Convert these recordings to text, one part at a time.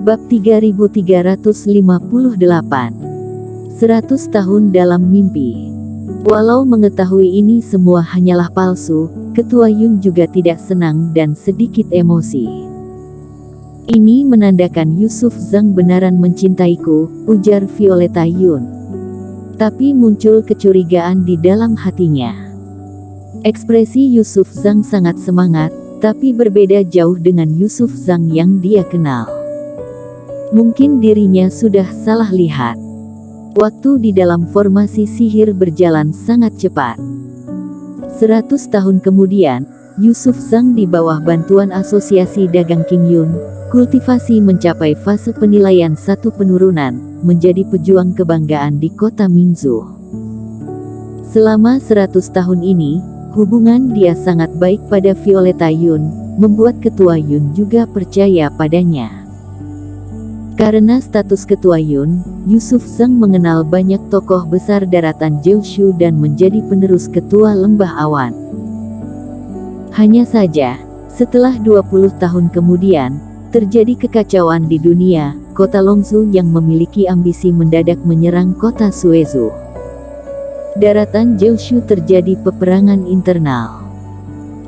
Bab 3358. 100 tahun dalam mimpi. Walau mengetahui ini semua hanyalah palsu, Ketua Yun juga tidak senang dan sedikit emosi. Ini menandakan Yusuf Zhang benaran mencintaiku, ujar Violeta Yun. Tapi muncul kecurigaan di dalam hatinya. Ekspresi Yusuf Zhang sangat semangat, tapi berbeda jauh dengan Yusuf Zhang yang dia kenal. Mungkin dirinya sudah salah lihat. Waktu di dalam formasi sihir berjalan sangat cepat. 100 tahun kemudian, Yusuf Zhang di bawah bantuan Asosiasi Dagang King Yun, kultivasi mencapai fase penilaian 1 penurunan, menjadi pejuang kebanggaan di kota Mingzhou. Selama 100 tahun ini, hubungan dia sangat baik pada Violeta Yun, membuat Ketua Yun juga percaya padanya. Karena status Ketua Yun, Yusuf Zhang mengenal banyak tokoh besar daratan Jiushu dan menjadi penerus Ketua Lembah Awan. Hanya saja, setelah 20 tahun kemudian, terjadi kekacauan di dunia. Kota Longzhou yang memiliki ambisi mendadak menyerang kota Suezhou. Daratan Jiushu terjadi peperangan internal.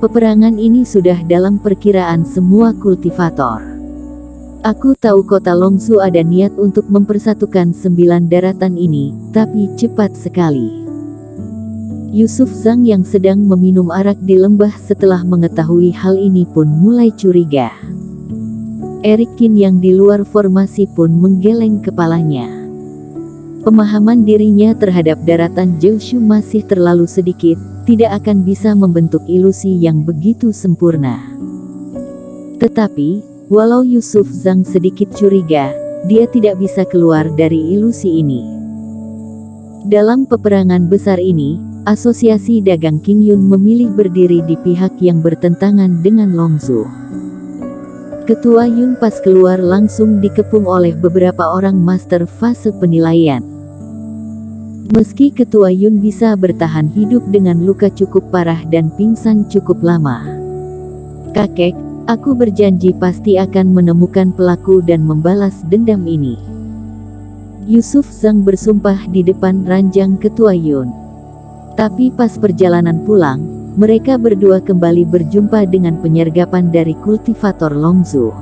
Peperangan ini sudah dalam perkiraan semua kultivator. Aku tahu kota Longzhou ada niat untuk mempersatukan 9 daratan ini, tapi cepat sekali. Yusuf Zhang yang sedang meminum arak di lembah setelah mengetahui hal ini pun mulai curiga. Eric Qin yang di luar formasi pun menggeleng kepalanya. Pemahaman dirinya terhadap daratan Jiushu masih terlalu sedikit, tidak akan bisa membentuk ilusi yang begitu sempurna. Tetapi, walau Yusuf Zhang sedikit curiga, dia tidak bisa keluar dari ilusi ini. Dalam peperangan besar ini, Asosiasi Dagang King Yun memilih berdiri di pihak yang bertentangan dengan Longzhou. Ketua Yun pas keluar langsung dikepung oleh beberapa orang master fase penilaian. Meski Ketua Yun bisa bertahan hidup dengan luka cukup parah dan pingsan cukup lama. Kakek, aku berjanji pasti akan menemukan pelaku dan membalas dendam ini. Yusuf Zhang bersumpah di depan ranjang Ketua Yun. Tapi pas perjalanan pulang, mereka berdua kembali berjumpa dengan penyergapan dari kultivator Longzhou.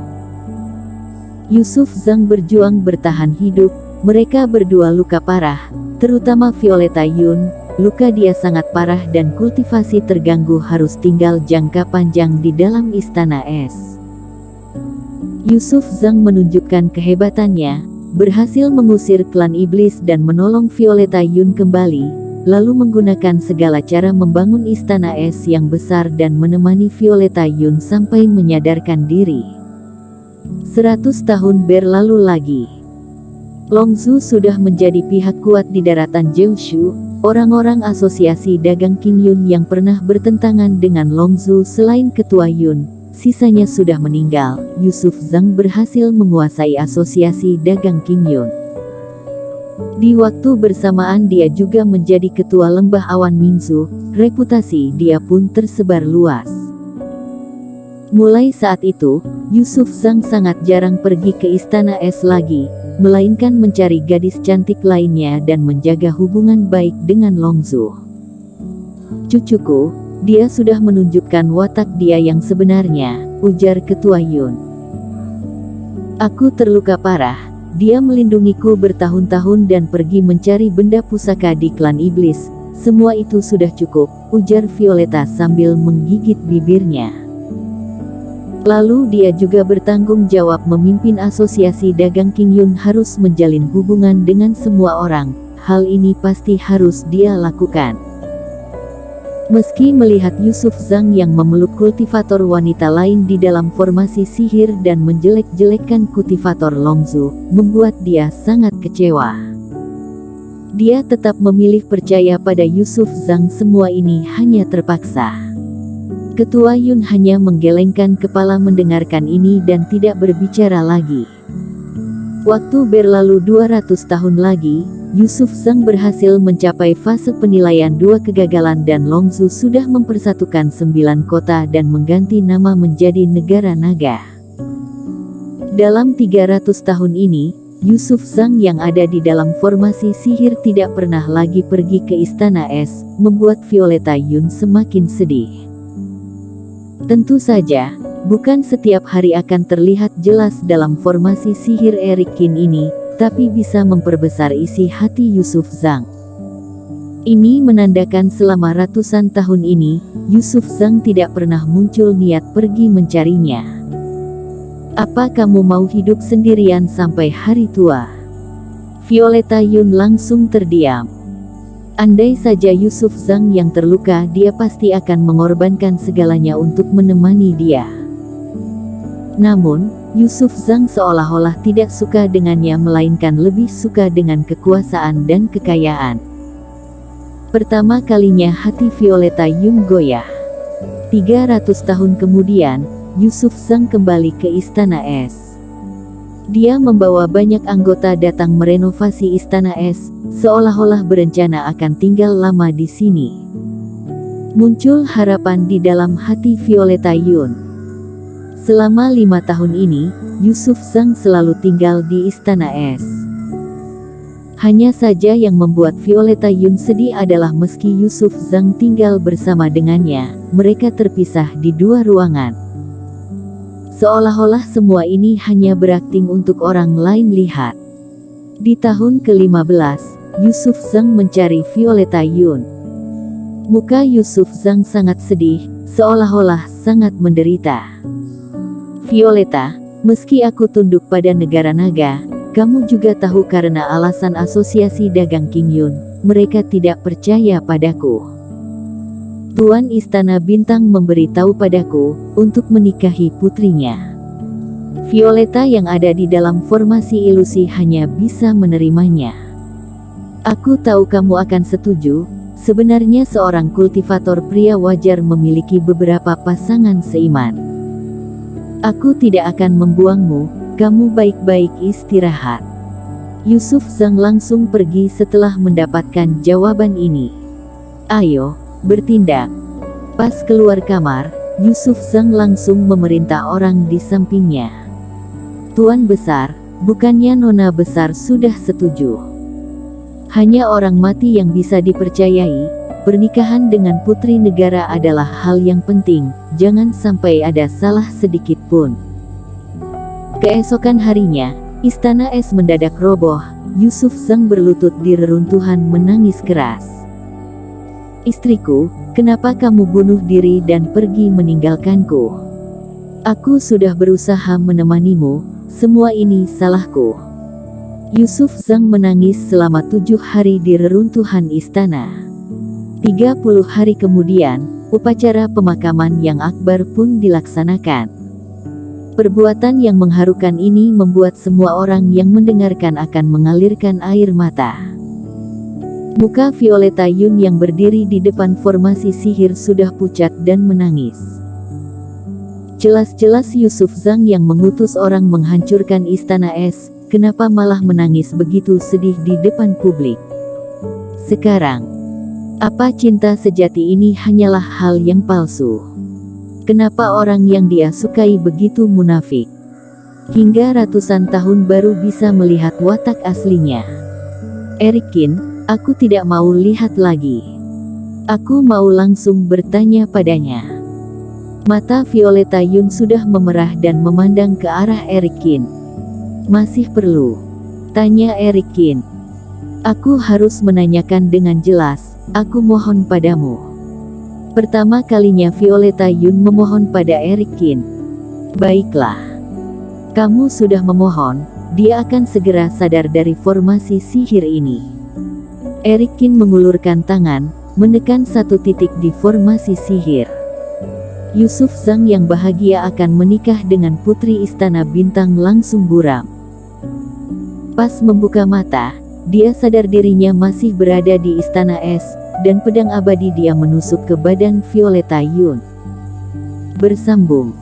Yusuf Zhang berjuang bertahan hidup, mereka berdua luka parah, terutama Violeta Yun. Luka dia sangat parah dan kultivasi terganggu harus tinggal jangka panjang di dalam istana es. Yusuf Zhang menunjukkan kehebatannya, berhasil mengusir klan iblis dan menolong Violeta Yun kembali, lalu menggunakan segala cara membangun istana es yang besar dan menemani Violeta Yun sampai menyadarkan diri. 100 tahun berlalu lagi. Longzhou sudah menjadi pihak kuat di daratan Jiushu. Orang-orang Asosiasi Dagang King Yun yang pernah bertentangan dengan Longzhou selain Ketua Yun, sisanya sudah meninggal. Yusuf Zhang berhasil menguasai Asosiasi Dagang King Yun. Di waktu bersamaan dia juga menjadi Ketua Lembah Awan Mingzhou, reputasi dia pun tersebar luas. Mulai saat itu, Yusuf Zhang sangat jarang pergi ke istana es lagi, melainkan mencari gadis cantik lainnya dan menjaga hubungan baik dengan Longzhou. Cucuku, dia sudah menunjukkan watak dia yang sebenarnya, ujar Ketua Yun. Aku terluka parah, dia melindungiku bertahun-tahun dan pergi mencari benda pusaka di klan iblis, semua itu sudah cukup, ujar Violeta sambil menggigit bibirnya. Lalu dia juga bertanggung jawab memimpin Asosiasi Dagang King Yun harus menjalin hubungan dengan semua orang, hal ini pasti harus dia lakukan. Meski melihat Yusuf Zhang yang memeluk kultivator wanita lain di dalam formasi sihir dan menjelek-jelekkan kultivator Longzhou, membuat dia sangat kecewa. Dia tetap memilih percaya pada Yusuf Zhang, semua ini hanya terpaksa. Ketua Yun hanya menggelengkan kepala mendengarkan ini dan tidak berbicara lagi. Waktu berlalu 200 tahun lagi, Yusuf Zhang berhasil mencapai fase penilaian 2 kegagalan dan Longzhou sudah mempersatukan 9 kota dan mengganti nama menjadi Negara Naga. Dalam 300 tahun ini, Yusuf Zhang yang ada di dalam formasi sihir tidak pernah lagi pergi ke Istana Es, membuat Violeta Yun semakin sedih. Tentu saja, bukan setiap hari akan terlihat jelas dalam formasi sihir Eric Qin ini, tapi bisa memperbesar isi hati Yusuf Zhang. Ini menandakan selama ratusan tahun ini, Yusuf Zhang tidak pernah muncul niat pergi mencarinya. Apa kamu mau hidup sendirian sampai hari tua? Violeta Yun langsung terdiam. Andai saja Yusuf Zhang yang terluka, dia pasti akan mengorbankan segalanya untuk menemani dia. Namun, Yusuf Zhang seolah-olah tidak suka dengannya, melainkan lebih suka dengan kekuasaan dan kekayaan. Pertama kalinya hati Violeta Yun goyah. 300 tahun kemudian, Yusuf Zhang kembali ke Istana Es. Dia membawa banyak anggota datang merenovasi Istana Es, seolah-olah berencana akan tinggal lama di sini. Muncul harapan di dalam hati Violeta Yun. Selama 5 tahun ini, Yusuf Zhang selalu tinggal di Istana Es. Hanya saja yang membuat Violeta Yun sedih adalah meski Yusuf Zhang tinggal bersama dengannya, mereka terpisah di 2 ruangan. Seolah-olah semua ini hanya berakting untuk orang lain lihat. Di tahun ke-15, Yusuf Zhang mencari Violeta Yun. Muka Yusuf Zhang sangat sedih, seolah-olah sangat menderita. Violeta, meski aku tunduk pada negara naga, kamu juga tahu karena alasan asosiasi dagang Qingyun, mereka tidak percaya padaku. Tuan Istana Bintang memberitahu padaku, untuk menikahi putrinya. Violeta yang ada di dalam formasi ilusi hanya bisa menerimanya. Aku tahu kamu akan setuju, sebenarnya seorang kultivator pria wajar memiliki beberapa pasangan seiman. Aku tidak akan membuangmu. Kamu baik-baik istirahat. Yusuf Zhang langsung pergi setelah mendapatkan jawaban ini. Ayo, bertindak. Pas keluar kamar, Yusuf Zhang langsung memerintah orang di sampingnya. Tuan Besar, bukannya Nona Besar sudah setuju? Hanya orang mati yang bisa dipercayai, pernikahan dengan putri negara adalah hal yang penting, jangan sampai ada salah sedikit pun. Keesokan harinya, Istana Es mendadak roboh, Yusuf Zhang berlutut di reruntuhan menangis keras. Istriku, kenapa kamu bunuh diri dan pergi meninggalkanku? Aku sudah berusaha menemanimu, semua ini salahku. Yusuf Zhang menangis selama 7 hari di reruntuhan istana. 30 hari kemudian, upacara pemakaman yang akbar pun dilaksanakan. Perbuatan yang mengharukan ini membuat semua orang yang mendengarkan akan mengalirkan air mata. Muka Violeta Yun yang berdiri di depan formasi sihir sudah pucat dan menangis. Jelas-jelas Yusuf Zhang yang mengutus orang menghancurkan Istana Es, kenapa malah menangis begitu sedih di depan publik? Sekarang, apa cinta sejati ini hanyalah hal yang palsu? Kenapa orang yang dia sukai begitu munafik? Hingga ratusan tahun baru bisa melihat watak aslinya. Eric Qin, aku tidak mau lihat lagi. Aku mau langsung bertanya padanya. Mata Violeta Yun sudah memerah dan memandang ke arah Eric Qin. Masih perlu? Tanya Eric Qin. Aku harus menanyakan dengan jelas, aku mohon padamu. Pertama kalinya Violeta Yun memohon pada Eric Qin. Baiklah. Kamu sudah memohon, dia akan segera sadar dari formasi sihir ini. Eric Qin mengulurkan tangan, menekan satu titik di formasi sihir. Yusuf Zhang yang bahagia akan menikah dengan putri Istana Bintang langsung buram. Pas membuka mata, dia sadar dirinya masih berada di Istana Es, dan pedang abadi dia menusuk ke badan Violeta Yun. Bersambung.